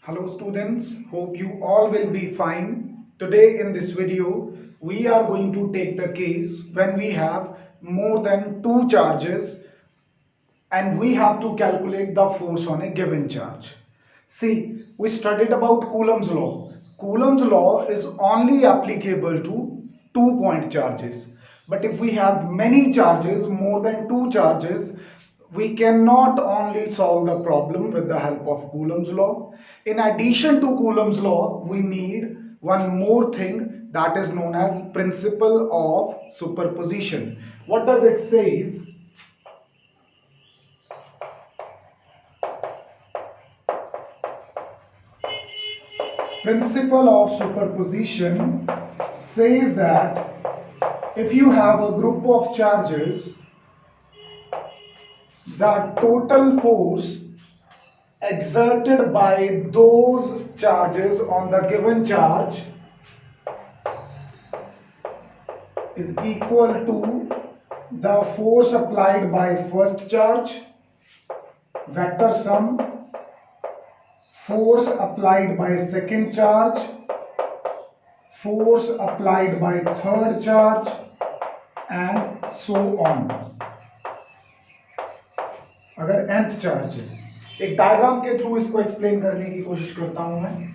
Hello students, hope you all will be fine. Today in this video, we are going to take the case when we have more than two charges and we have to calculate the force on a given charge. See, we studied about Coulomb's law. Coulomb's law is only applicable to 2-point charges. But if we have many charges, more than two charges, we cannot only solve the problem with the help of Coulomb's law. In addition to Coulomb's law, we need one more thing that is known as principle of superposition. What does it say? Principle of superposition says that if you have a group of charges, the total force exerted by those charges on the given charge is equal to the force applied by first charge, vector sum, force applied by second charge, force applied by third charge, and so on. अगर nth charge है, एक diagram के through इसको explain करने की कोशिश करता हूं मैं.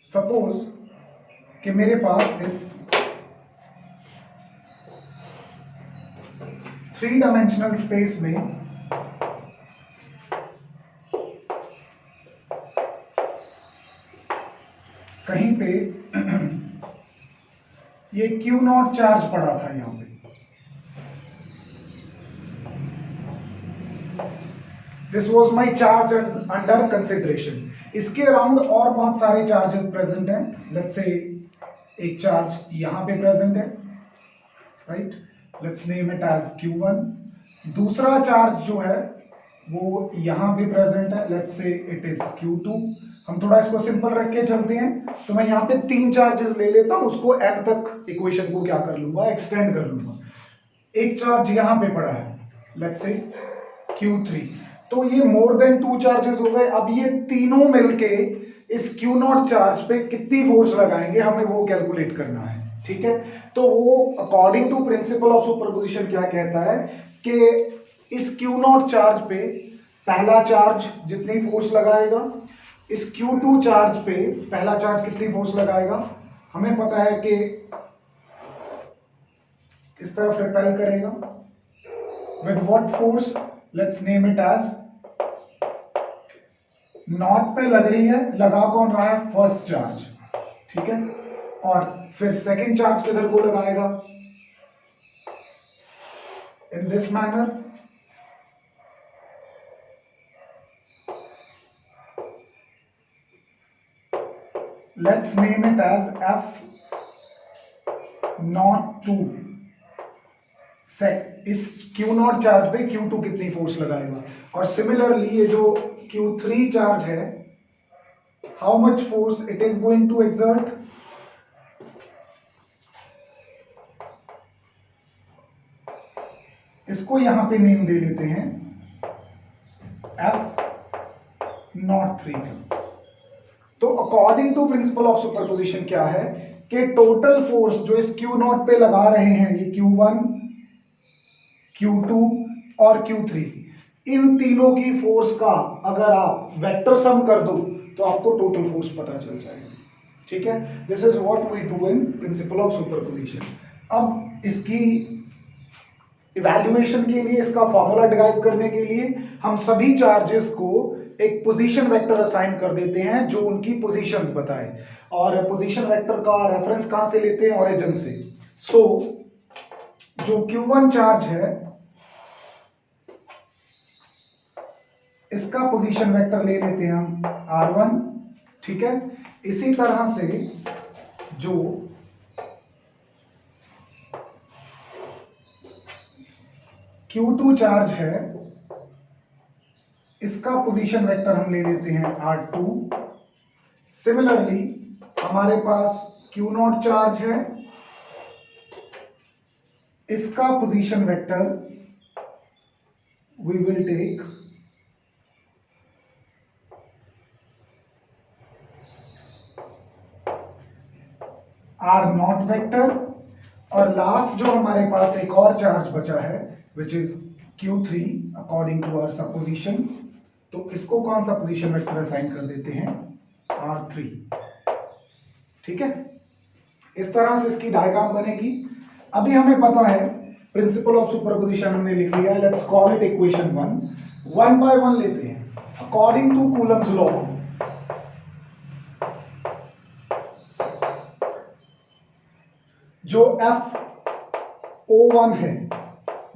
सपोज कि मेरे पास इस 3-डायमेंशनल स्पेस में कहीं पे ये Q0 चार्ज पड़ा था. यहां पे this was my charge under consideration. इसके अराउंड और बहुत सारे चार्जेस प्रेजेंट हैं. लेट्स से एक चार्ज यहां पे प्रेजेंट है, right. Let's name it as Q1. दूसरा चार्ज जो है वो यहां पे प्रेजेंट है. Let's say it is Q2. हम थोड़ा इसको सिंपल रख के चलते हैं, तो मैं यहां पे 3 चार्जेस ले लेता हूं, उसको n तक इक्वेशन को क्या कर लूंगा, एक्सटेंड कर लूंगा. एक चार्ज यहां पे पड़ा है, लेट्स से Q3. तो ये मोर देन 2 चार्जेस हो गए. अब ये तीनों मिलके इस Q0 चार्ज पे कितनी फोर्स लगाएंगे, हमें वो कैलकुलेट करना है. ठीक है, तो वो according to principle of superposition क्या कहता है कि इस Q0 चार्ज पे पहला चार्ज जितनी फोर्स लगाएगा, इस Q2 चार्ज पे पहला चार्ज कितनी फोर्स लगाएगा, हमें पता है कि इस तरफ रिपेल करेगा. With what force, let's name it as north पे लग रही है. लगा कौन रहा है, फर्स्ट चार्ज. ठीक है, और फिर सेकंड चार्ज किधर को लगाएगा, in this manner. Let's name it as F naught 2. इस Q0 चार्ज पे Q2 कितनी फोर्स लगाएगा. और सिमिलरली ये जो Q3 चार्ज है, how much force it is going to exert. इसको यहां पे नेम दे लेते हैं F03 का. तो according to principle of superposition क्या है कि टोटल फोर्स जो इस Q0 पे लगा रहे हैं, ये Q1, Q2 और Q3, इन तीनों की फोर्स का अगर आप वेक्टर सम कर दो तो आपको टोटल फोर्स पता चल जाएगा. ठीक है, this is what we do in principle of superposition. अब इसकी इवैल्यूएशन के लिए, इसका फॉर्मूला डिराइव करने के लिए हम सभी चार्जेस को एक पोजीशन वेक्टर असाइन कर देते हैं जो उनकी पोजीशंस बताए. और पोजीशन वेक्टर का रेफरेंस कहां से लेते हैं, ओरिजिन से. सो जो Q1 चार्ज है इसका पोजीशन वेक्टर ले लेते हैं हम R1. ठीक है, इसी तरह से जो Q2 चार्ज है इसका पोजीशन वेक्टर हम ले लेते हैं R2। सिमिलरली हमारे पास Q0 चार्ज है, इसका position vector we will take R0 vector, और लास्ट जो हमारे पास एक और चार्ज बचा है which is Q3 according to our supposition, तो इसको कौन सा पोजीशन वेक्टर असाइन कर देते हैं R3। ठीक है, इस तरह से इसकी डायग्राम बनेगी। अभी हमें पता है प्रिंसिपल ऑफ सुपरपोजिशन हमने लिख लिया है, let's call it equation 1। One by one लेते हैं। अकॉर्डिंग टू कूलम्स लॉ जो FO1 है,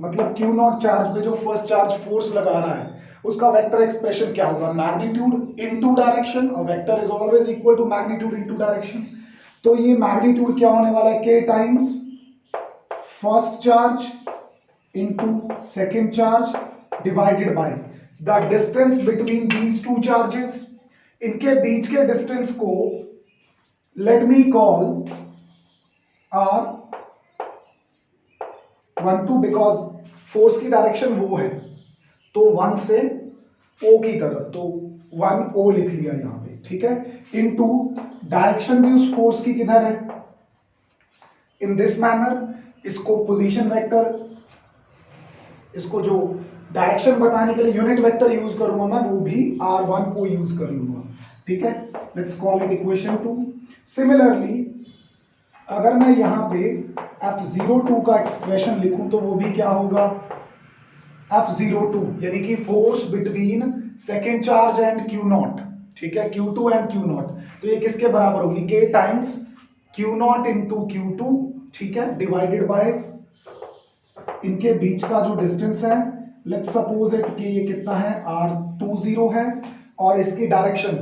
मतलब Q0 चार्ज पे जो फर्स्ट चार्ज फोर्स लगा रहा है, उसका वेक्टर एक्सप्रेशन क्या होगा, मैग्नीट्यूड इनटू डायरेक्शन, और vector is always equal to magnitude into direction. तो ये मैग्नीट्यूड क्या होने वाला है, K times first charge into second charge divided by the distance between these two charges. इनके बीच के डिस्टेंस को let me call R12 because force की डायरेक्शन वो है, तो 1 से O की तरफ, तो 1O लिख लिया यहां पे। ठीक है, इनटू डायरेक्शन भी उस फोर्स की किधर है, इन दिस मैनर। इसको पोजीशन वेक्टर, इसको जो डायरेक्शन बताने के लिए यूनिट वेक्टर यूज करूंगा मैं, वो भी R1 को यूज कर लूंगा। ठीक है, let's call it equation 2। Similarly अगर मैं यहां पे F02 का एक्सप्रेशन लिखूं तो वो भी क्या होगा, F02 यानी कि force between second charge and Q0। ठीक है, Q2 एंड Q0, तो ये किसके बराबर होगी, K times Q0 into Q2। ठीक है, डिवाइडेड बाय इनके बीच का जो डिस्टेंस है, लेट्स सपोज इट कि ये कितना है, R20 है, और इसकी डायरेक्शन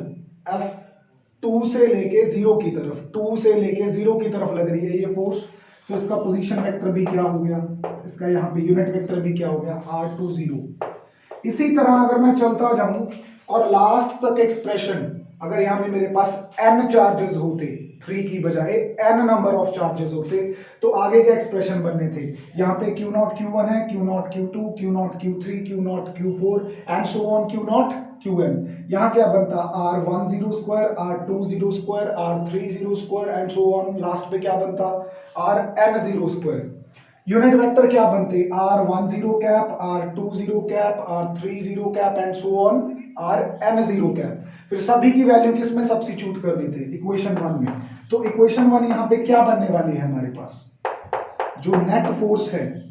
F2 से लेके 0 की तरफ, 2 से लेके 0 की तरफ लग रही है ये फोर्स, तो इसका पोजीशन वेक्टर भी क्या हो गया, इसका यहाँ पे यूनिट वेक्टर भी क्या हो गया, R20। इसी तरह अगर मैं चलता जाऊं और लास्ट तक एक्सप्रेशन, अगर यहाँ पे मेरे पास n चार्जेस होते, 3 की बजाय n नंबर ऑफ चार्जेस होते, तो आगे के एक्सप्रेशन बनने थे। यहाँ पे Q0 Q1 है, Q0 Q2, Q0 Q3, Q0 Q4 and so on, Q0 Qn। यहाँ क्या बनता, R10 square, R20 square, R30 square and so on, last पे क्या बनता, Rn0 स्क्वायर। यूनिट वेक्टर क्या बनते, R10 cap, R20 cap, R30 cap and so on, Rn0 cap. फिर सभी की वैल्यू किस में सब्स्टिट्यूट कर देते, इक्वेशन 1 में। तो इक्वेशन 1 यहाँ पे क्या बनने वाली है हमारे पास, जो नेट फोर्स है,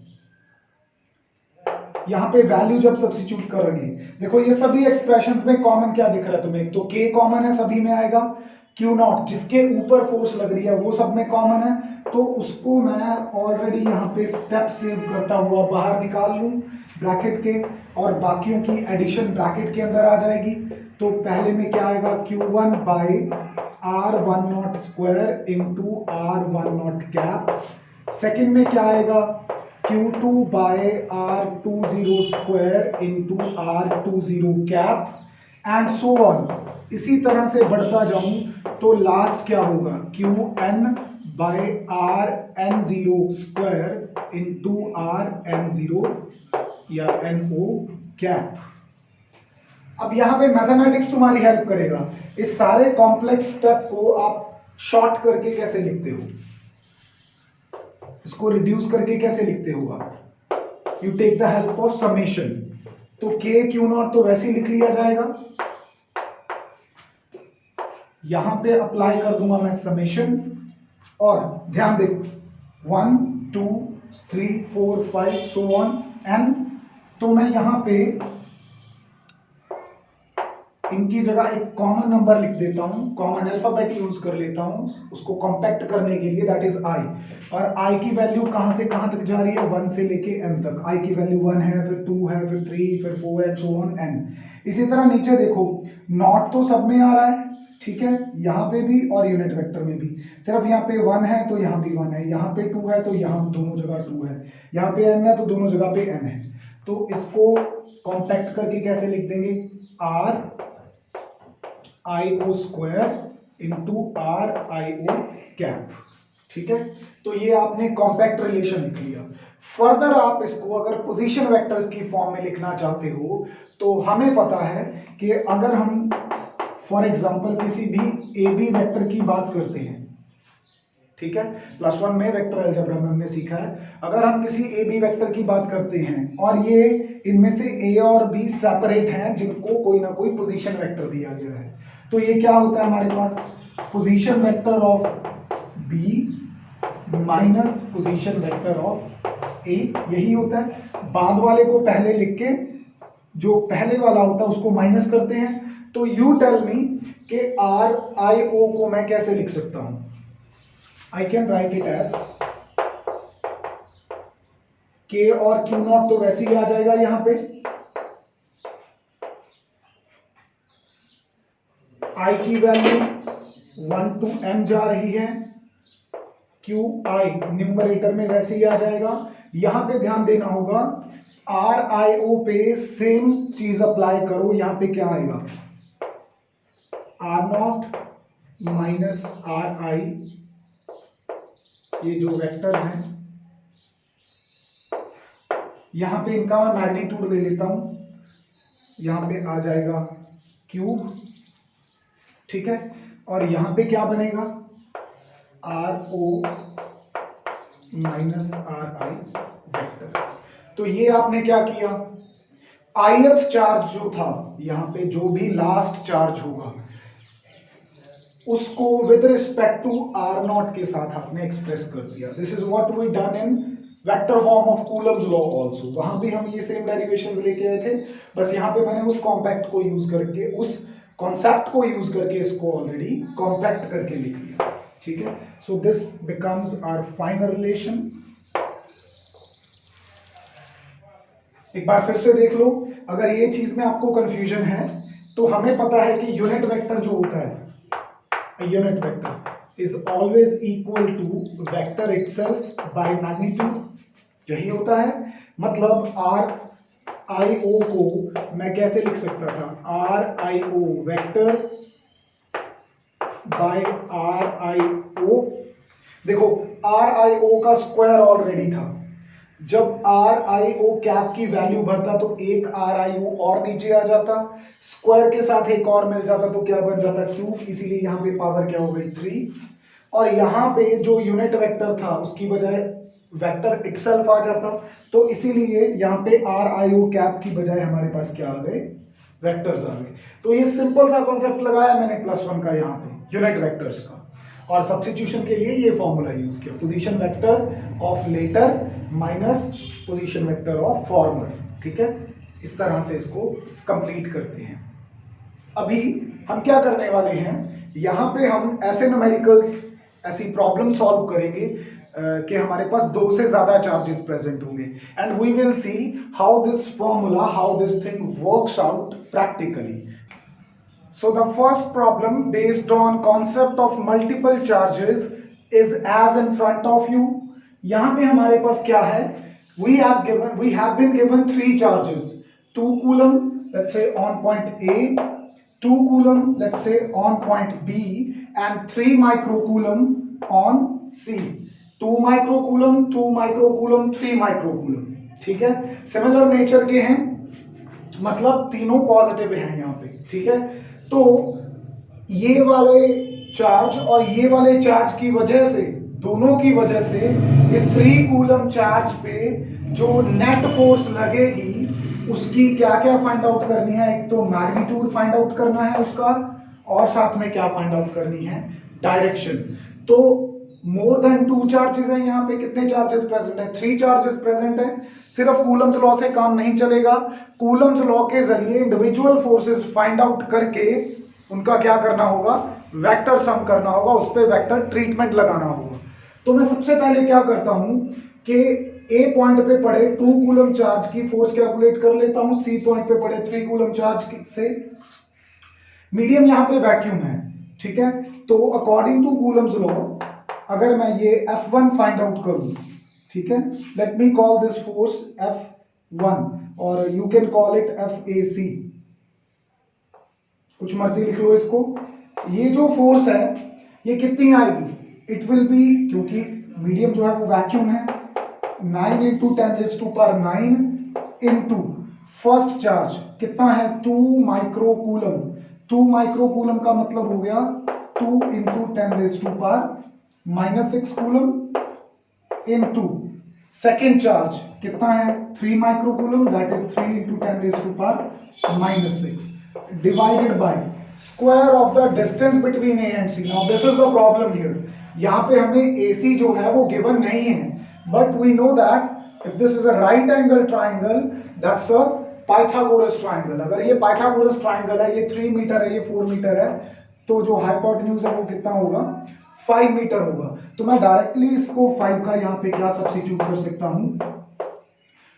यहाँ पे वैल्यू जब सब्स्टिट्यूट करेंगे, देखो ये सभी एक्सप्रेशंस में कॉमन क्या दिख रहा है तुम्हें, तो K कॉमन है, सभी में आएगा। Q0 जिसके ऊपर फोर्स लग रही है वो सब में कॉमन है, तो उसको मैं ऑलरेडी यहाँ पे स्टेप सेव करता हुआ बाहर निकाल लूं ब्रैकेट के, और बाकियों की एडिशन ब्रैकेट के अंदर आ जाएगी। तो पहले में क्या आएगा, Q1 by R10 square into R10 cap. Second में क्या आएगा, Q2 by R20 square into R20 cap and so on. इसी तरह से बढ़ता जाऊं तो लास्ट क्या होगा, Qn bye Rn0 square into Rn0 या NO कैप। अब यहां पे मैथमेटिक्स तुम्हारी हेल्प करेगा। इस सारे कॉम्प्लेक्स स्टेप को आप शॉर्ट करके कैसे लिखते हो, इसको रिड्यूस करके कैसे लिखते हो आप, you take the help of summation. तो K Q0 तो वैसे ही लिख लिया जाएगा, यहां पे अप्लाई कर दूंगा मैं समेशन, और ध्यान देखो 1 2 3 4 5 सो ऑन n। तो मैं यहां पे इनकी जगह एक कॉमन नंबर लिख देता हूं, कॉमन अल्फाबेट यूज कर लेता हूं उसको कॉम्पैक्ट करने के लिए, दैट इज i। और i की वैल्यू कहां से कहां तक जा रही है, 1 से लेके n तक। i की वैल्यू 1 है, फिर 2 है, फिर 3, फिर 4 एंड सो ऑन n। इसी तरह नीचे देखो, नॉट तो सब में आ रहा है, ठीक है, यहाँ पे भी और यूनिट वेक्टर में भी। सिर्फ यहाँ पे 1 है तो यहाँ भी 1 है, यहाँ पे 2 है तो यहाँ दोनों जगह 2 है, यहाँ पे n है तो दोनों जगह पे n है। तो इसको कॉम्पैक्ट करके कैसे लिख देंगे, R I O square into R I O cap. ठीक है, तो ये आपने कॉम्पैक्ट रिलेशन लिख लिया। फर्दर आप इसको अगर पोजीशन वेक्टर्स की फॉर्म में लिखना चाहते हो तो हमें पता है कि अगर हम फॉर एग्जांपल किसी भी ए बी वेक्टर की बात करते हैं, ठीक है, +1 में वेक्टर अलजेब्रा में हमने सीखा है, अगर हम किसी ए बी वेक्टर की बात करते हैं और ये इनमें से ए और बी सेपरेट हैं जिनको कोई ना कोई पोजीशन वेक्टर दिया गया है, तो ये क्या होता है हमारे पास, position vector of B minus position vector of A, यही होता है। बाद वाले को पहले लिख के जो पहले वाला होता है उसको माइनस करते हैं। तो यू टेल मी कि आर आई ओ को मैं कैसे लिख सकता हूं, I can write it as K और Q नॉट तो वैसे ही आ जाएगा यहां पे, I की वैल्यू 1 to m जा रही है, Q I न्यूमरेटर में वैसे ही आ जाएगा। यहां पे ध्यान देना होगा R I O पे सेम चीज अप्लाई करो, यहां पे क्या आएगा, R not minus R I, ये जो वेक्टर्स हैं यहां पे इनका मैं मैग्नीट्यूड ले लेता हूं, यहां पे आ जाएगा क्यूब, ठीक है, और यहां पे क्या बनेगा, R O minus R I vector. तो ये आपने क्या किया, ith चार्ज जो था यहां पे, जो भी लास्ट चार्ज होगा उसको with respect to R naught के साथ आपने एक्सप्रेस कर दिया। This is what we done in vector form of Coulomb's law also. वहां भी हम ये सेम डेरिवेशंस लेके आए थे, बस यहां पे मैंने उस कॉम्पैक्ट को यूज करके, उस कॉन्सेप्ट को यूज करके इसको ऑलरेडी कॉम्पैक्ट करके लिख लिया। ठीक है, so this becomes our final relation. एक बार फिर से देख लो, अगर ये चीज में आपको कंफ्यूजन है तो हमें पता है कि यूनिट वेक्टर जो होता है, unit vector is always equal to vector itself by magnitude, यही होता है। मतलब r i o को मैं कैसे लिख सकता था, r i o vector by r i o, देखो r i o का स्क्वायर ऑलरेडी था, जब आर आई ओ कैप की वैल्यू भरता तो एक आर आई ओ और नीचे आ जाता, स्क्वायर के साथ एक और मिल जाता तो क्या बन जाता, क्यूब, इसीलिए यहां पे पावर क्या हो गई 3, और यहां पे जो यूनिट वेक्टर था उसकी बजाय वेक्टर इटसेल्फ आ जाता, तो इसीलिए यहां पे आर आई ओ कैप की बजाय हमारे पास क्या आ गए, वेक्टर्स आ गए। तो ये सिंपल सा कॉन्सेप्ट लगाया मैंने +1 का यहाँ पे यूनिट वेक्टर्स का, और सब्स्टिट्यूशन के लिए ये फॉर्मूला यूज किया, position vector of latter minus position vector of former. ठीक है, इस तरह से इसको कंप्लीट करते हैं। अभी हम क्या करने वाले हैं, यहां पे हम ऐसे न्यूमेरिकल्स, ऐसी प्रॉब्लम सॉल्व करेंगे कि हमारे पास 2 से ज्यादा चार्जेस प्रेजेंट होंगे, and we will see how this formula, how this thing works out practically. So the first problem based on concept of multiple charges is as in front of you. यहाँ पे हमारे पास क्या है, we have been given 3 charges, 2 coulomb let's say on point A, 2 coulomb let's say on point B, and 3 microcoulomb on C. 2 microcoulomb, 2 microcoulomb, 3 microcoulomb, ठीक है, similar nature के हैं, मतलब तीनों पॉजिटिव हैं यहाँ पे। ठीक है, तो ये वाले चार्ज और ये वाले चार्ज की वजह से, दोनों की वजह से इस 3 कूलम चार्ज पे जो नेट फोर्स लगेगी उसकी क्या क्या फाइंड आउट करनी है, एक तो मैग्नीट्यूड फाइंड आउट करना है उसका, और साथ में क्या फाइंड आउट करनी है, डायरेक्शन। तो मोर देन 2 चार्जेस हैं यहाँ पे, कितने चार्जेस प्रेजेंट है, 3 चार्जेस प्रेजेंट है। सिर्फ कूलम्स लॉ से काम नहीं चलेगा, कूलम्स लॉ के जरिए इंडिविजुअल फोर्सेस फाइंड आउट करके उनका क्या करना होगा, वेक्टर सम करना होगा, उस पर वेक्टर ट्रीटमेंट लगाना होगा। तो मैं सबसे पहले क्या करता हूं कि ए पॉइंट पे पड़े 2 कूलम चार्ज की फोर्स कैलकुलेट कर लेता हूं, सी पॉइंट पे पड़े 3 कूलम चार्ज से, मीडियम यहां पे वैक्यूम है। ठीक है, तो अकॉर्डिंग टू कूलम्स लॉ अगर मैं ये F1 फाइंड आउट करूं, ठीक है, late me call this force F1 और you can call it FAC। कुछ मर्जी लिख लो इसको। ये जो फोर्स है ये कितनी आएगी, इट विल बी, क्योंकि मीडियम जो है वो वैक्यूम है, 9 इंटू 10⁻⁹ इंटू फर्स्ट चार्ज कितना है 2 माइक्रोकूलम। 2 माइक्रोकूलम का मतलब हो गया 2 into 10⁻⁻6 coulomb into second charge कितना है 3 microcoulomb, that is 3 into 10⁻⁻6 divided by square of the distance between A and C. Now this is the problem here, यहां पे हमें AC जो है वो गिवन नहीं है, but we know that if this is a right angle triangle that's a Pythagoras triangle. अगर ये पाइथागोरस ट्राइंगल है, ये 3 मीटर है, ये 4 मीटर है, तो जो हाइपोटेन्यूज है वो कितना होगा 5 मीटर होगा। तो मैं डायरेक्टली इसको 5 का यहां पे क्या सब्स्टिट्यूट कर सकता हूं,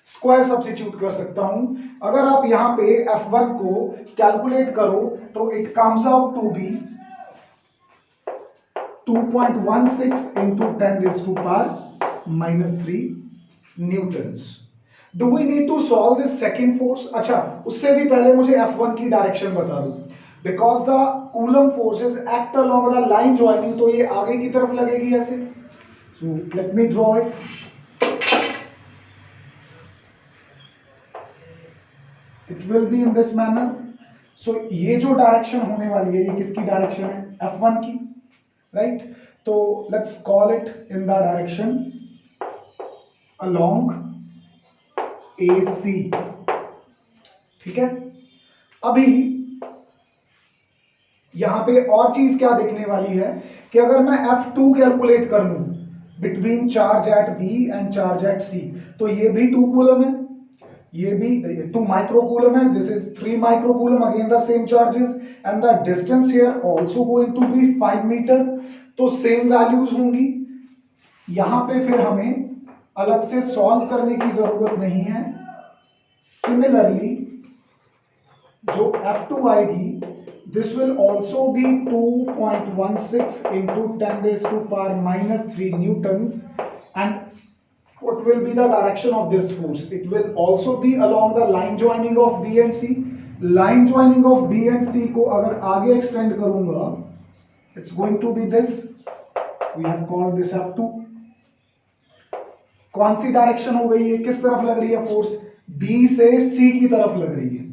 स्क्वायर सब्स्टिट्यूट कर सकता हूं। अगर आप यहां पे F1 को कैलकुलेट करो तो it comes out to be 2.16 into 10⁻⁻³ newtons. Do we need to solve this second force? अच्छा, उससे भी पहले मुझे F1 की डायरेक्शन बता दो। Because the Coulomb forces act along the line joining, तो ये आगे की तरफ लगेगी ऐसे। So let me draw it. It will be in this manner. So ये जो डायरेक्शन होने वाली है ये किसकी डायरेक्शन है, F1 की, राइट? तो let's call it in the direction along AC, ठीक है। अभी यहां पे और चीज क्या देखने वाली है कि अगर मैं F2 कैलकुलेट कर लूं between charge at B and charge at C, तो ये भी 2 कूलम है, ये भी 2 माइक्रोकूलम है, this is 3 microcoulomb, again the same charges and the distance here also going to be 5 metre, तो सेम वैल्यूज होंगी। यहां पे फिर हमें अलग से सॉल्व करने की जरूरत नहीं है। सिमिलरली जो F2 आएगी this will also be 2.16 into 10⁻⁻³ newtons, and what will be the direction of this force? It will also be along the line joining of B and C. Line joining of B and C को अगर आगे extend करूंगा, it's going to be this. We have called this F2. कौन सी direction हो गई है, किस तरफ लग रही है फोर्स, B से C की तरफ लग रही है,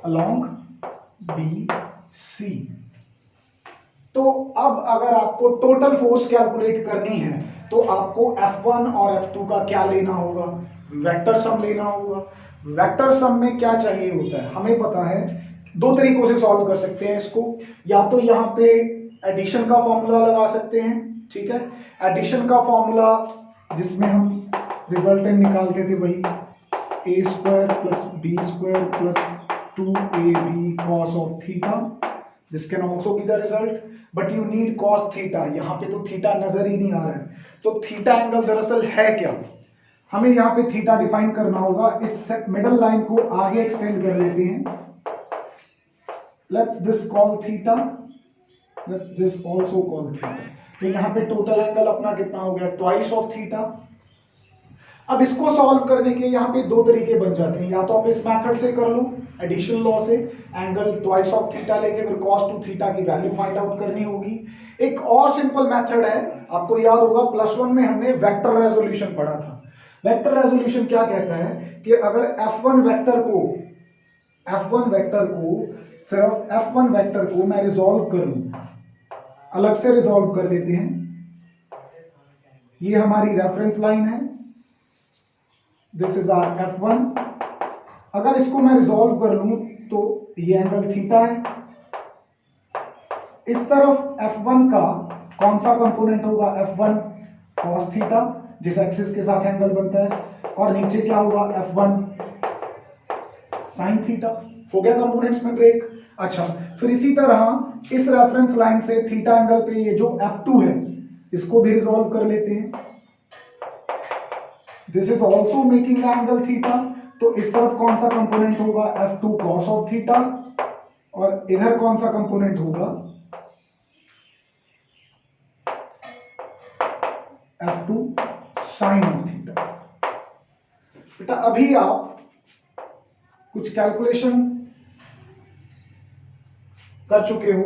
along B C। तो अब अगर आपको टोटल फोर्स कैलकुलेट करनी है तो आपको F1 और F2 का क्या लेना होगा, वेक्टर सम लेना होगा। वेक्टर सम में क्या चाहिए होता है, हमें पता है, दो तरीकों से सॉल्व कर सकते हैं इसको। या तो यहाँ पे एडिशन का फॉर्मूला लगा सकते हैं, ठीक है, एडिशन का फॉर्मूला जिसमें हम रिजल्टेंट निकालते थे वही a² + b² + 2ab cos of theta, this can also be the result, but you need cos theta। यहाँ पे तो थीटा नजर ही नहीं आ रहा है, तो थीटा एंगल दरअसल है क्या, हमें यहाँ पे थीटा डिफाइन करना होगा। इस मिडल लाइन को आगे एक्सटेंड कर लेते हैं, let's this call theta, let's this also call theta. तो यहाँ पे टोटल एंगल अपना कितना हो गया, ट्वाइस ऑफ थीटा। अब इसको सॉल्व करने के यहाँ पे दो तरीके बन जाते हैं, या तो आप इस मेथड से कर लो एडिशन लॉ से, एंगल ट्वाइस ऑफ थीटा लेके फिर cos 2 थीटा की वैल्यू फाइंड आउट करनी होगी। एक और सिंपल मेथड है, आपको याद होगा +1 में हमने वेक्टर रेजोल्यूशन पढ़ा था। वेक्टर रेजोल्यूशन क्या कहता है कि अगर F1 वेक्टर को सिर्फ F1 वेक्टर को मैं रिजॉल्व कर लूं, अलग से रिजॉल्व कर लेते हैं, ये हमारी रेफरेंस लाइन है, दिस इज आवर F1। अगर इसको मैं रिजॉल्व कर लूं तो ये एंगल थीटा है। इस तरफ F1 का कौन सा कंपोनेंट होगा, F1 cos थीटा, जिस एक्सिस के साथ एंगल बनता है, और नीचे क्या होगा F1 sin थीटा। हो गया कंपोनेंट्स में ब्रेक। अच्छा, फिर इसी तरह इस रेफरेंस लाइन से थीटा एंगल पे ये जो F2 है इसको भी रिजॉल्व कर लेते हैं, this is also making angle theta. तो इस तरफ कौन सा कंपोनेंट होगा, F2 cos ऑफ थीटा, और इधर कौन सा कंपोनेंट होगा, F2 sin ऑफ थीटा। बेटा अभी आप कुछ कैलकुलेशन कर चुके हो,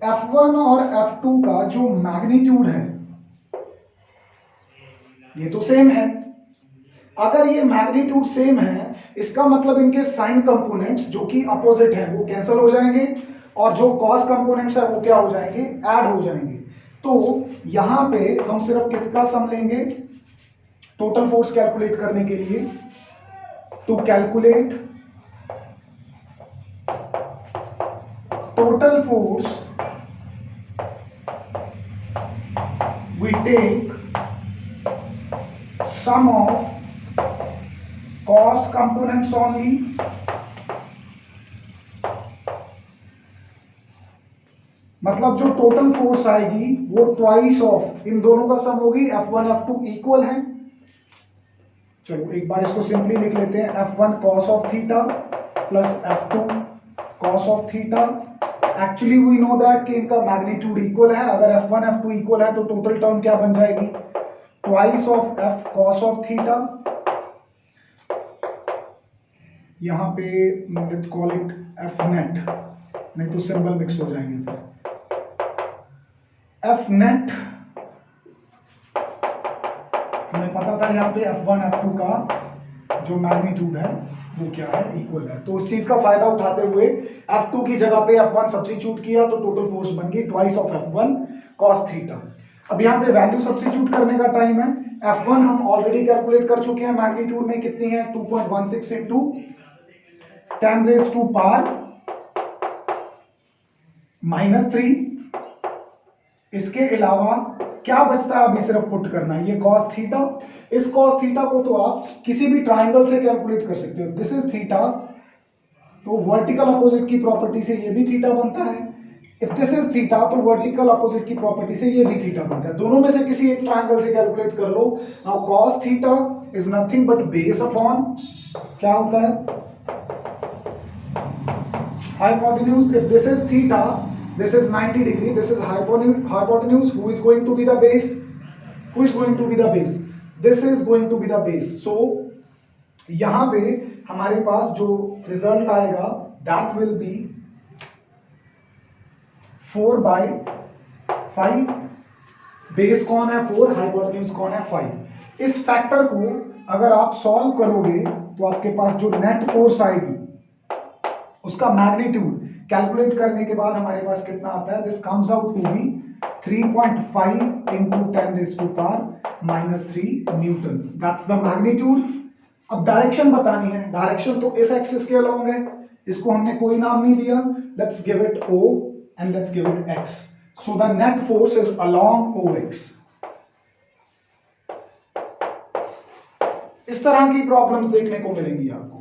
F1 और F2 का जो मैग्नीट्यूड है ये तो सेम है। अगर ये मैग्नीट्यूड सेम है, इसका मतलब इनके साइन कंपोनेंट्स जो कि अपोजिट हैं वो कैंसिल हो जाएंगे, और जो कॉस कंपोनेंट्स है वो क्या हो जाएंगे, ऐड हो जाएंगे। तो यहां पे हम सिर्फ किसका सम लेंगे टोटल फोर्स कैलकुलेट करने के लिए? To calculate total force we take sum of cos components only मतलब जो टोटल फोर्स आएगी वो ट्वाइस ऑफ इन दोनों का सम होगी। F1 F2 इक्वल है। चलो एक बार इसको सिंपली लिख लेते हैं, F1 cos of theta plus F2 cos of theta। Actually we know that कि इनका मैग्नीट्यूड इक्वल है। अगर F1 F2 इक्वल है तो टोटल टर्म क्या बन जाएगी, twice of F cos of theta। यहां पे let's call it F net, नहीं तो सिंबल मिक्स हो जाएंगे फिर। F net हमें पता था यहाँ पे F1 F2 का जो मैग्नीट्यूड है वो क्या है, इक्वल है। तो उस चीज का फायदा उठाते हुए F2 की जगह पे F1 सब्स्टिट्यूट किया तो टोटल फोर्स बन गई twice of F1 cos theta. अब यहाँ पे वैल्यू सब्स्टिट्यूट करने का टाइम है। F1 हम ऑलरेडी कैलकुलेट कर चुके हैं, मैग्नीट्यूड में कितनी है 2.16 इंटू 10 रेज टू पावर -3। इसके अलावा क्या बचता है, अभी सिर्फ पुट करना है ये cos थीटा। इस cos थीटा को तो आप किसी भी ट्राइंगल से कैलकुलेट कर सकते हो। दिस इज थीटा, तो वर्टिकल अपोजिट की प्रॉपर्टी से ये भी थीटा बनता है। इफ दिस इज थीटा तो वर्टिकल अपोजिट की प्रॉपर्टी से ये भी थीटा बनता है। दोनों में से किसी एक ट्राइंगल से कैलकुलेट कर लो। Now cos theta is nothing but base upon क्या होता है, hypotenuse. If this is theta, this is 90 degree, this is hypotenuse. Who is going to be the base? Who is going to be the base? This is going to be the base. So यहां पे हमारे पास जो result आएगा that will be 4/5। Base कौन है 4, hypotenuse कौन है 5। इस फैक्टर को अगर आप सॉल्व करोगे तो आपके पास जो नेट फोर्स आएगी उसका मैग्नीट्यूड कैलकुलेट करने के बाद हमारे पास कितना आता है, this comes out to be 3.5 into 10 raise to power -3 newton. That's the magnitude. अब डायरेक्शन बतानी है, डायरेक्शन तो इस एक्सिस के अलोंग है, इसको हमने कोई नाम नहीं दिया। Let's give it O and let's give it X। So the net force is along OX। इस तरह की प्रॉब्लम्स देखने को मिलेंगी आपको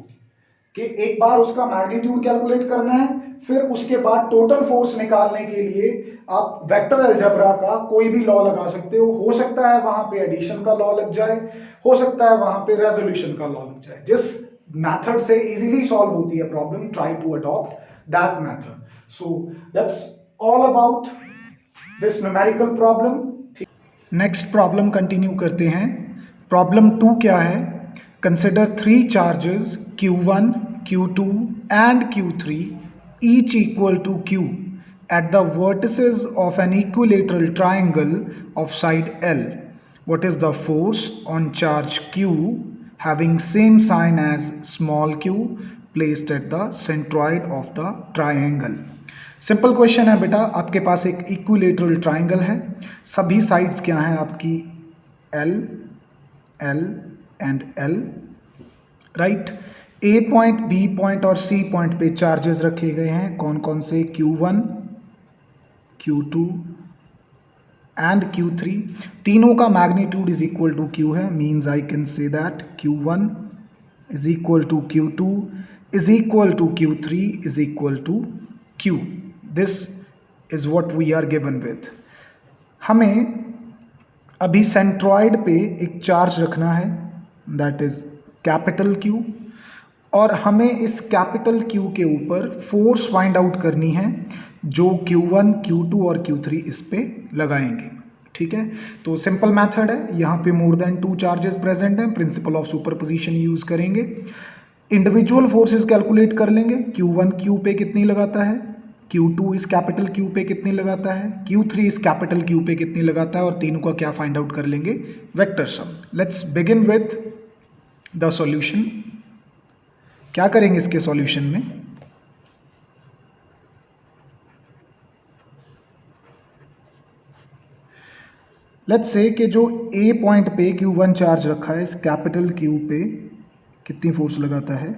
कि एक बार उसका मैग्नीट्यूड कैलकुलेट करना है, फिर उसके बाद टोटल फोर्स निकालने के लिए आप वेक्टर अलजेब्रा का कोई भी लॉ लगा सकते हो सकता है वहां पे एडिशन का लॉ लग जाए, हो सकता है वहां पे रेजोल्यूशन का लॉ लग जाए। जिस मेथड से इजीली सॉल्व होती है problem, try to adopt that method. So that's all about this numerical problem. Next problem continue करते हैं। प्रॉब्लम 2 क्या है, consider 3 charges Q1, Q2 and Q3 each equal to Q at the vertices of an equilateral triangle of side L. What is the force on charge Q having same sign as small q placed at the centroid of the triangle? Simple question है बेटा, आपके पास एक equilateral triangle है, सभी sides क्या हैं आपकी L, L and L, right. A point, B point और C पॉइंट पे चार्जेस रखे गए हैं, कौन कौन से, Q1, Q2 एंड Q3। तीनों का magnitude is equal to Q है, means I can say that Q1 is equal to Q2 is equal to Q3 is equal to Q। This is what we are given with. हमें अभी centroid पे एक charge रखना है, that is capital Q, और हमें इस capital Q के ऊपर फोर्स फाइंड आउट करनी है जो Q1, Q2 और Q3 इस पे लगाएंगे। ठीक है, तो सिंपल मेथड है, यहाँ पे मोर देन 2 चार्जेस प्रेजेंट हैं, प्रिंसिपल ऑफ सुपरपोजिशन यूज करेंगे। इंडिविजुअल फोर्सेस कैलकुलेट कर लेंगे, Q1 Q पे कितनी लगाता है Q2 इस कैपिटल Q पे कितनी लगाता है, Q3 इस कैपिटल Q पे कितनी लगाता है, और तीनों का क्या फाइंड आउट कर लेंगे, vector sum. Let's begin with the solution. क्या करेंगे इसके सॉल्यूशन में, लेट्स से कि जो A पॉइंट पे Q1 चार्ज रखा है, इस कैपिटल Q पे कितनी फोर्स लगाता है,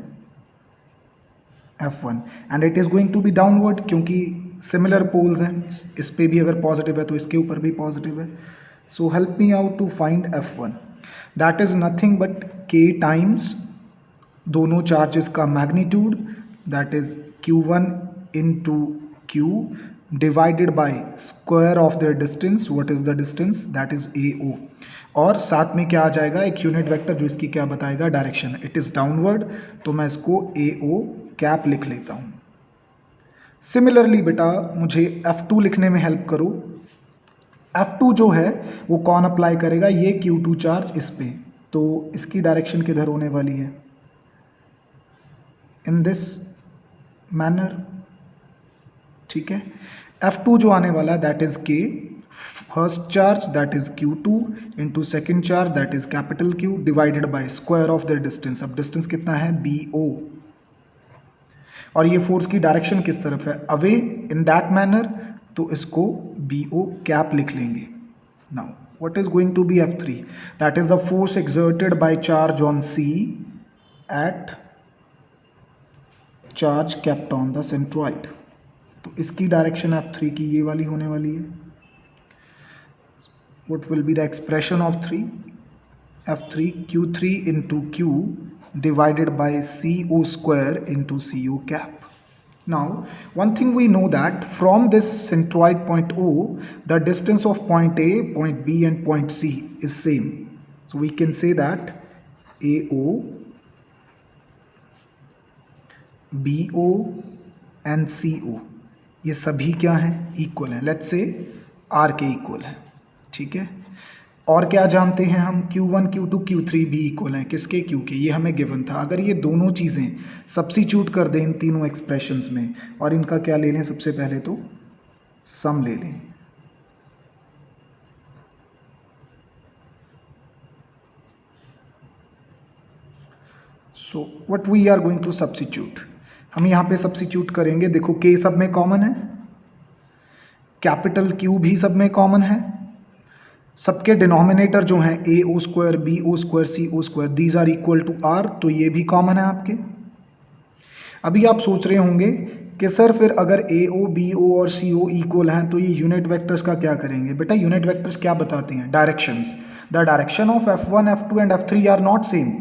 F1, and it is going to be downward, क्योंकि सिमिलर पोल्स हैं, इस पे भी अगर पॉजिटिव है तो इसके ऊपर भी पॉजिटिव है। So help me out to find F1, that is nothing but K times दोनों चार्जेस का magnitude, that is Q1 into Q divided by square of their distance, what is the distance, that is AO, और साथ में क्या आ जाएगा, एक unit vector जो इसकी क्या बताएगा, डायरेक्शन, इट इज डाउनवर्ड, तो मैं इसको AO कैप लिख लेता हूं। सिमिलरली बेटा मुझे F2 लिखने में हेल्प करो। F2 जो है वो कौन अप्लाई करेगा, ये Q2 चार्ज इस पे, तो इसकी डायरेक्शन किधर होने वाली है, इन दिस मैनर, ठीक है। F2 जो आने वाला है that is K, first charge that is Q2 into second charge that is capital Q divided by square of the distance. अब डिस्टेंस कितना है, BO, और ये फोर्स की डायरेक्शन किस तरफ है, अवे, इन दैट मैनर, तो इसको BO कैप लिख लेंगे। Now what is going to be F3, that is the force exerted by charge on C at charge kept on the centroid, तो इसकी डायरेक्शन F3 की ये वाली होने वाली है। What will be the expression of F3, Q3 into Q divided by CO square into CO cap. Now, one thing we know that from this centroid point O, the distance of point A, point B and point C is same. So we can say that AO, BO and CO ये सभी क्या हैं, equal हैं, let's say R के equal हैं, ठीक है। और क्या जानते हैं हम, Q1, Q2, Q3 भी इक्वल हैं, किसके, Q के, ये हमें गिवन था। अगर ये दोनों चीज़ें सब्स्टिट्यूट कर दें इन तीनों एक्सप्रेशंस में, और इनका क्या ले लें, सबसे पहले तो सम ले लें, so what we are going to substitute, हम यहाँ पे सब्स्टिट्यूट करेंगे। देखो K सब में कॉमन है, कैपिटल Q भी सब में कॉमन है, सबके डिनोमिनेटर जो हैं AO square, BO square, CO square, these are equal to R, तो ये भी कॉमन है आपके। अभी आप सोच रहे होंगे कि सर फिर अगर AO, BO और CO इक्वल हैं तो ये यूनिट वेक्टर्स का क्या करेंगे। बेटा यूनिट वेक्टर्स क्या बताते हैं, directions, the direction of F1, F2 and F3 are not same.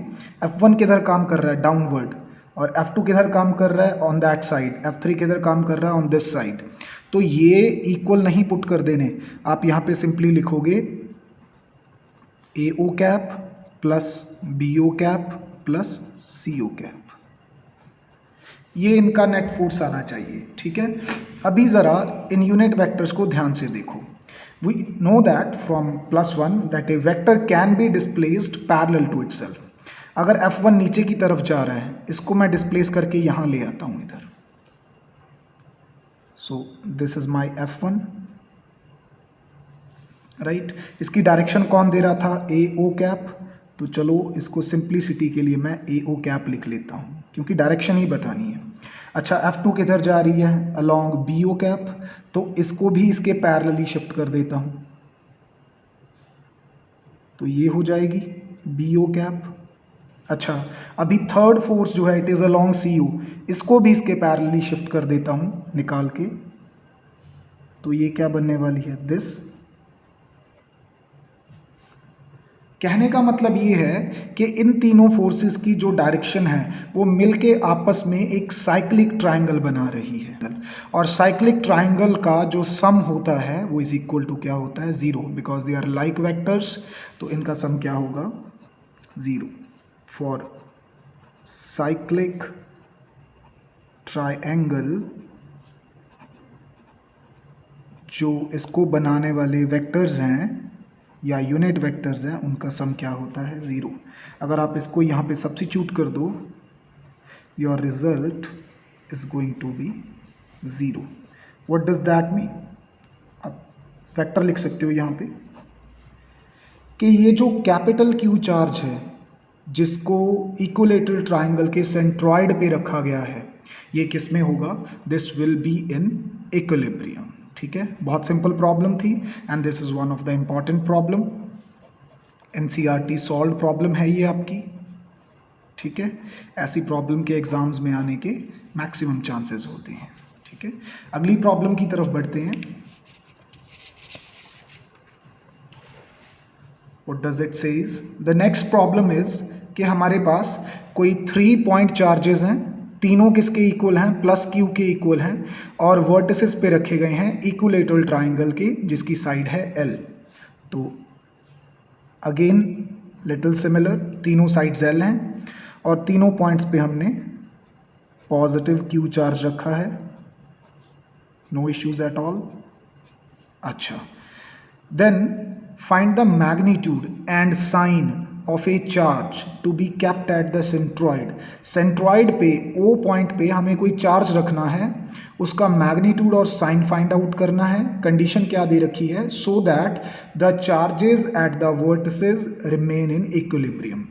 F1 किधर काम कर रहा है, डाउनवर्ड, और F2 किधर काम कर रहा है, ऑन दैट साइड, F3 किधर काम कर रहा है, ऑन दिस साइड। तो ये इक्वल नहीं पुट कर देने, आप यहाँ पे सिंपली लिखोगे AO cap plus BO cap plus CO cap, ये इनका नेट फोर्स आना चाहिए, ठीक है। अभी ज़रा इन यूनिट वेक्टर्स को ध्यान से देखो। We know that from +1 that a vector can be displaced parallel to itself. अगर F1 नीचे की तरफ जा रहा है, इसको मैं डिस्प्लेस करके यहाँ ले आता हूँ इधर, so this is my F1, right. इसकी डायरेक्शन कौन दे रहा था, AO कैप, तो चलो इसको सिंप्लिसिटी के लिए मैं AO कैप लिख लेता हूँ, क्योंकि डायरेक्शन ही बतानी है। अच्छा F2 किधर जा रही है, अलोंग BO कैप, तो इसको भी इसके पैरेलली शिफ्ट कर देता हूँ, तो ये हो जाएगी BO कैप। अच्छा अभी थर्ड फोर्स जो है इट इज़ अलोंग CO, इसको भी इसके पैरेलली शिफ्ट कर देता हूँ निकाल के, तो ये क्या बनने वाली है, दिस। कहने का मतलब ये है कि इन तीनों फोर्सेस की जो डायरेक्शन है वो मिलके आपस में एक साइक्लिक ट्रायंगल बना रही है, और साइक्लिक ट्रायंगल का जो सम होता है वो इज इक्वल टू क्या होता है, 0, because they are like vectors, तो इनका सम क्या होगा, 0 फॉर साइक्लिक ट्रायंगल। जो इसको बनाने वाले वेक्टर्स हैं या यूनिट वेक्टर्स हैं, उनका सम क्या होता है, 0। अगर आप इसको यहाँ पे सब्स्टिट्यूट कर दो, your result is going to be 0। What does that mean? आप वेक्टर लिख सकते हो यहाँ पे कि ये जो कैपिटल क्यू चार्ज है जिसको इक्विलेटरल ट्राइंगल के सेंट्रॉइड पे रखा गया है, ये किस में होगा? This will be in equilibrium. ठीक है, बहुत सिंपल प्रॉब्लम थी and this is one of the important problem. NCERT solve problem है ये आपकी। ठीक है, ऐसी प्रॉब्लम के एग्जाम्स में आने के मैक्सिमम चांसेस होते हैं। ठीक है, अगली प्रॉब्लम की तरफ बढ़ते हैं। What does it says? The next problem is कि हमारे पास कोई 3 पॉइंट चार्जेस हैं, तीनों किसके इक्वल हैं? प्लस क्यू के इक्वल हैं और वर्टिसेस पे रखे गए हैं इक्विलेटरल ट्राइंगल के जिसकी साइड है L। तो अगेन लिटिल सिमिलर, तीनों साइड्स L हैं और तीनों पॉइंट्स पे हमने पॉजिटिव क्यू चार्ज रखा है। No issues at all. अच्छा, then find the magnitude and sign of a charge to be kept at the centroid। Centroid पे O पॉइंट पे हमें कोई चार्ज रखना है, उसका मैग्नीट्यूड और साइन फाइंड आउट करना है। कंडीशन क्या दे रखी है? So that the charges at the vertices remain in equilibrium.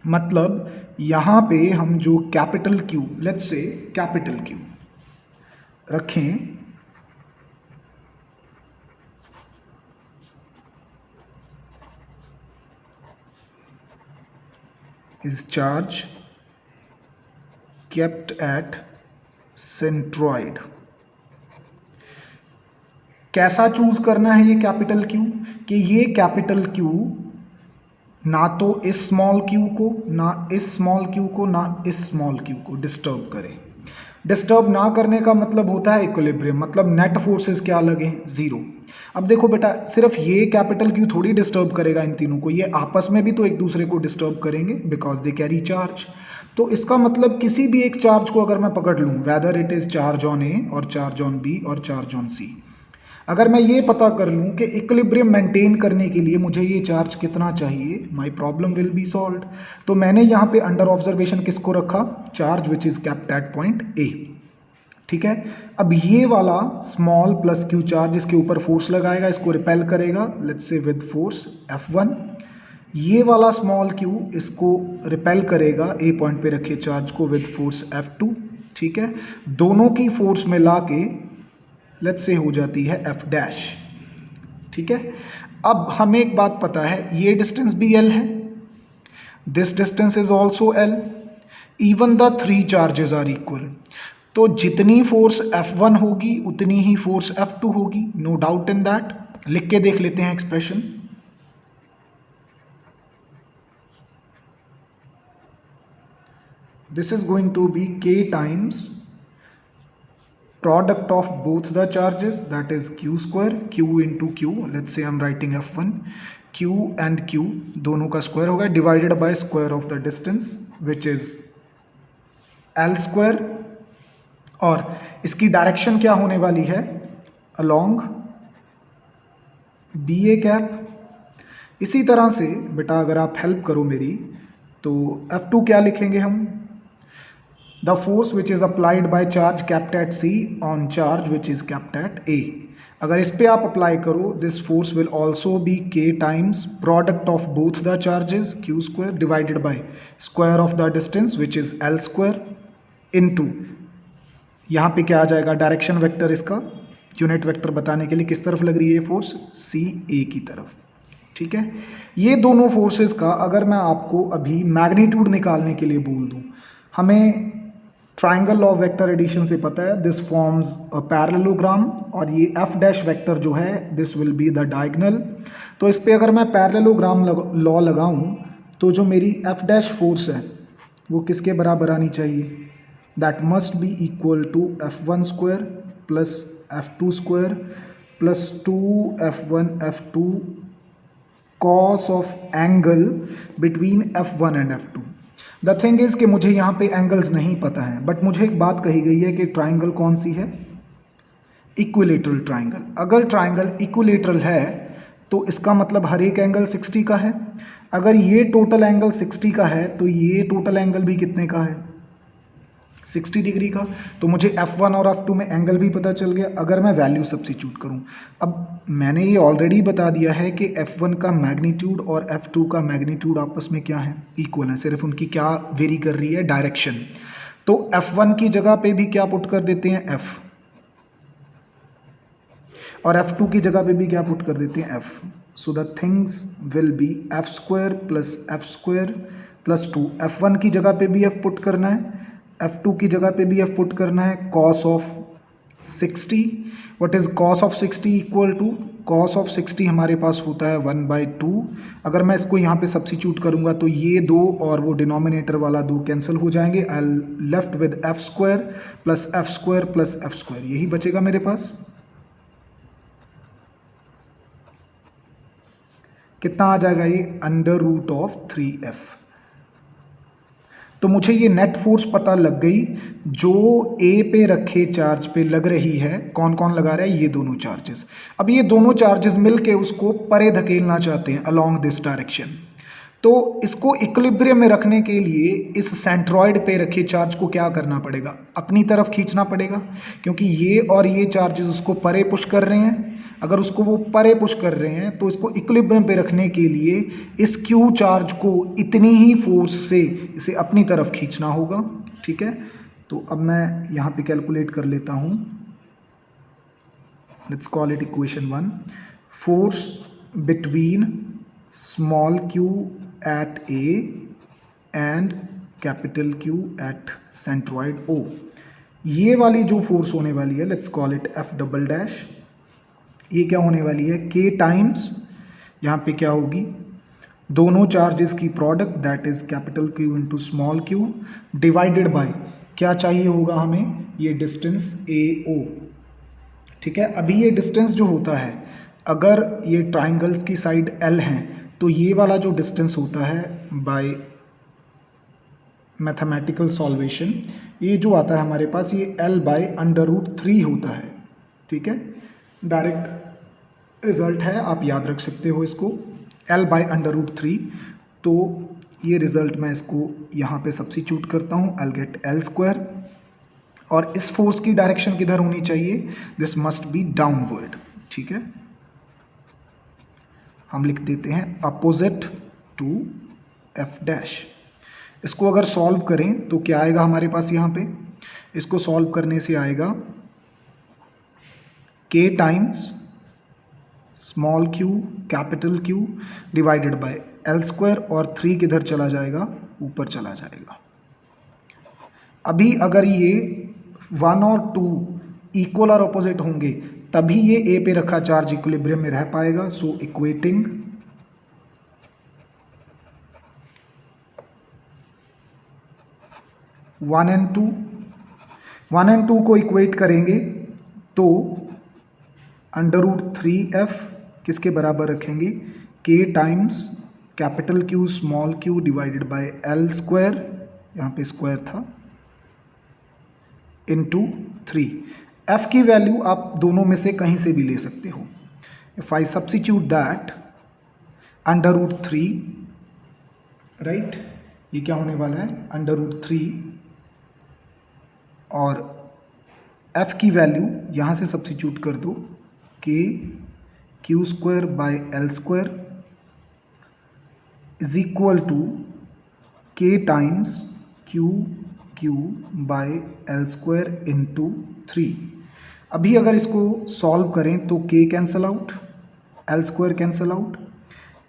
मतलब यहाँ पे हम जो capital Q, let's say capital Q रखें, is charge kept at centroid। कैसा चूज करना है ये कैपिटल क्यू? कि ये कैपिटल क्यू ना तो इस स्मॉल क्यू को, ना इस स्मॉल क्यू को, ना इस स्मॉल क्यू को डिस्टर्ब करे। डिस्टर्ब ना करने का मतलब होता है इक्विलिब्रियम, मतलब नेट फोर्सेस क्या लगे? जीरो। अब देखो बेटा, सिर्फ ये कैपिटल क्यू थोड़ी डिस्टर्ब करेगा इन तीनों को, ये आपस में भी तो एक दूसरे को डिस्टर्ब करेंगे बिकॉज दे कैरी चार्ज। तो इसका मतलब किसी भी एक चार्ज को अगर मैं पकड़ लूँ, whether it is charge on A और चार्ज ऑन बी और चार्ज ऑन सी, अगर मैं ये पता कर लूँ कि इक्विलिब्रियम मेंटेन करने के लिए मुझे ये चार्ज कितना चाहिए, my problem will be solved. तो मैंने यहाँ पे अंडर ऑब्जर्वेशन किसको रखा? Charge which is kept at point A. ठीक है, अब ये वाला स्मॉल प्लस क्यू चार्ज इसके ऊपर फोर्स लगाएगा, इसको रिपेल करेगा, let's say with force F1। ये वाला स्मॉल क्यू इसको रिपेल करेगा ए पॉइंट पे रखे चार्ज को विद फोर्स F2। ठीक है, दोनों की फोर्स मिला के लेट्स से हो जाती है F डैश। ठीक है, अब हमें एक बात पता है, ये डिस्टेंस भी L है, this distance is also L, even the 3 charges are equal. तो जितनी फोर्स F1 होगी उतनी ही फोर्स F2 होगी, नो डाउट इन दैट। लिख के देख लेते हैं expression. This is going to be K times product of both the charges, that is q square, q into q, let's say I'm writing F1, q and q दोनों का square होगा, divided by square of the distance which is L square. और इसकी direction क्या होने वाली है? Along BA cap. इसी तरह से बेटा अगर आप हेल्प करो मेरी, तो F2 क्या लिखेंगे हम? The force which is applied by charge kept at C on charge which is kept at A। अगर इस पे आप अप्लाई करो, this force will also be K times product of both the charges q square divided by square of the distance which is L square into, यहाँ पे क्या आ जाएगा? Direction vector इसका यूनिट वेक्टर बताने के लिए किस तरफ लग रही है फोर्स? सी ए की तरफ। ठीक है, ये दोनों फोर्सेस का अगर मैं आपको अभी मैग्नीट्यूड निकालने के लिए बोल दूँ, हमें triangle law of vector addition से पता है दिस फॉर्म्स अ पैरेललोग्राम, और ये F डैश वेक्टर जो है this will be the diagonal. तो इस पे अगर मैं पैरेललोग्राम लॉ लगाऊं तो जो मेरी F डैश फोर्स है वो किसके बराबर आनी चाहिए? That must be equal to F1 square plus F2 square plus 2F1 F2 cos of angle between F1 and F2। The thing is कि मुझे यहाँ पे एंगल्स नहीं पता है, बट मुझे एक बात कही गई है कि ट्राइंगल कौन सी है? Equilateral triangle. अगर ट्राइंगल इक्विलेटरल है तो इसका मतलब हर एक एंगल 60 का है। अगर ये टोटल एंगल 60 का है तो ये टोटल एंगल भी कितने का है? 60 डिग्री का। तो मुझे F1 और F2 में एंगल भी पता चल गया अगर मैं वैल्यू सब्स्टिट्यूट करूं। अब मैंने ये ऑलरेडी बता दिया है कि F1 का मैग्नीट्यूड और F2 का मैग्नीट्यूड आपस में क्या है, इक्वल है, सिर्फ उनकी क्या वेरी कर रही है, डायरेक्शन। तो F1 की जगह पे भी क्या पुट कर देते हैं, F, और F2 की जगह पे भी क्या पुट कर देते हैं, F। So the things will be f² plus 2। F1 की जगह पे भी F पुट करना है, F2 की जगह पे भी F पुट करना है, cos of 60। What is cos of 60 equal to, cos of 60 हमारे पास होता है 1/2। अगर मैं इसको यहाँ पे सब्स्टिट्यूट करूँगा तो ये 2 और वो डिनोमिनेटर वाला 2 कैंसिल हो जाएंगे। I left with f² plus f² plus f², यही बचेगा मेरे पास। कितना आ जाएगा ये, √3f। तो मुझे ये नेट फोर्स पता लग गई जो ए पे रखे चार्ज पे लग रही है। कौन कौन लगा रहा है, ये दोनों चार्जेस। अब ये दोनों चार्जेस मिलके उसको परे धकेलना चाहते हैं अलोंग दिस डायरेक्शन। तो इसको इक्विलिब्रियम में रखने के लिए इस सेंट्रॉइड पे रखे चार्ज को क्या करना पड़ेगा, अपनी तरफ खींचना पड़ेगा, क्योंकि ये और ये चार्जेस उसको परे पुश कर रहे हैं। अगर उसको वो परे पुश कर रहे हैं तो इसको इक्विलिब्रियम पे रखने के लिए इस क्यू चार्ज को इतनी ही फोर्स से इसे अपनी तरफ खींचना होगा। ठीक है, तो अब मैं यहाँ पे कैलकुलेट कर लेता हूँ। Let's call it equation 1। Force between small q at A and capital q at centroid O, ये वाली जो फोर्स होने वाली है, लेट्स कॉल इट F', ये क्या होने वाली है, K टाइम्स, यहाँ पे क्या होगी, दोनों चार्जेस की product, that is capital Q into small Q, divided by क्या चाहिए होगा हमें, ये डिस्टेंस AO। ठीक है, अभी ये डिस्टेंस जो होता है, अगर ये ट्राइंगल्स की साइड L है तो ये वाला जो डिस्टेंस होता है बाय मैथमेटिकल सॉल्वेशन, ये जो आता है हमारे पास, ये L/√3 होता है। ठीक है, डायरेक्ट रिजल्ट है, आप याद रख सकते हो इसको, L/√3। तो ये रिजल्ट मैं इसको यहाँ पे सब्स्टिट्यूट करता हूँ, I'll get L²। और इस फोर्स की डायरेक्शन किधर होनी चाहिए, दिस मस्ट बी डाउनवर्ड। ठीक है, हम लिख देते हैं अपोजिट टू F'। इसको अगर सॉल्व करें तो क्या आएगा हमारे पास, यहाँ पे इसको सॉल्व करने से आएगा K times small Q capital Q divided by L², और 3 किधर चला जाएगा, ऊपर चला जाएगा। अभी अगर ये 1 और 2 इक्वल और अपोजिट होंगे तभी ये ए पे रखा चार्ज इक्विलिब्रियम में रह पाएगा। सो इक्वेटिंग वन एंड टू को इक्वेट करेंगे तो √3f किसके बराबर रखेंगे, K times capital Q small Q divided by L², यहाँ पे स्क्वायर था, इंटू 3। f की वैल्यू आप दोनों में से कहीं से भी ले सकते हो। If I substitute that √3, right, ये क्या होने वाला है, √3, और f की वैल्यू यहाँ से सब्स्टिट्यूट कर दो, KQ²/L² is equal to K times QQ/L² into 3। अभी अगर इसको सॉल्व करें तो K cancel out, L² cancel out,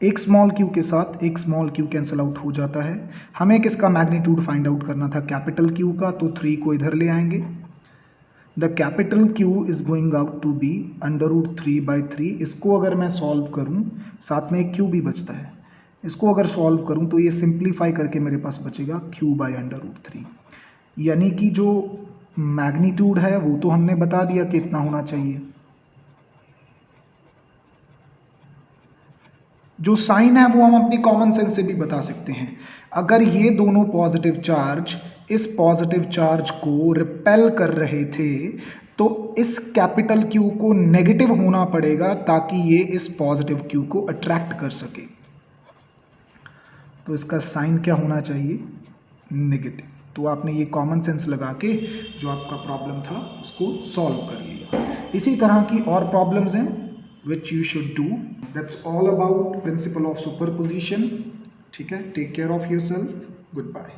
एक स्मॉल क्यू के साथ एक स्मॉल क्यू कैंसल आउट हो जाता है। हमें किसका मैग्नीट्यूड फाइंड आउट करना था, कैपिटल क्यू का, तो 3 को इधर ले आएंगे। The capital Q is going out to be √3/3। इसको अगर मैं सॉल्व करूं, साथ में एक क्यू भी बचता है, इसको अगर सॉल्व करूं तो ये सिंप्लीफाई करके मेरे पास बचेगा Q/√3। यानी कि जो मैग्नीट्यूड है वो तो हमने बता दिया कि इतना होना चाहिए, जो साइन है वो हम अपनी कॉमन सेंस से भी बता सकते हैं। अगर ये दोनों पॉजिटिव चार्ज इस पॉजिटिव चार्ज को रिपेल कर रहे थे तो इस कैपिटल क्यू को नेगेटिव होना पड़ेगा ताकि ये इस पॉजिटिव क्यू को अट्रैक्ट कर सके। तो इसका साइन क्या होना चाहिए, नेगेटिव। तो आपने ये कॉमन सेंस लगा के जो आपका प्रॉब्लम था उसको सॉल्व कर लिया। इसी तरह की और प्रॉब्लम्स हैं which you should do. That's all about principle of superposition. ठीक है, take care of yourself, good bye.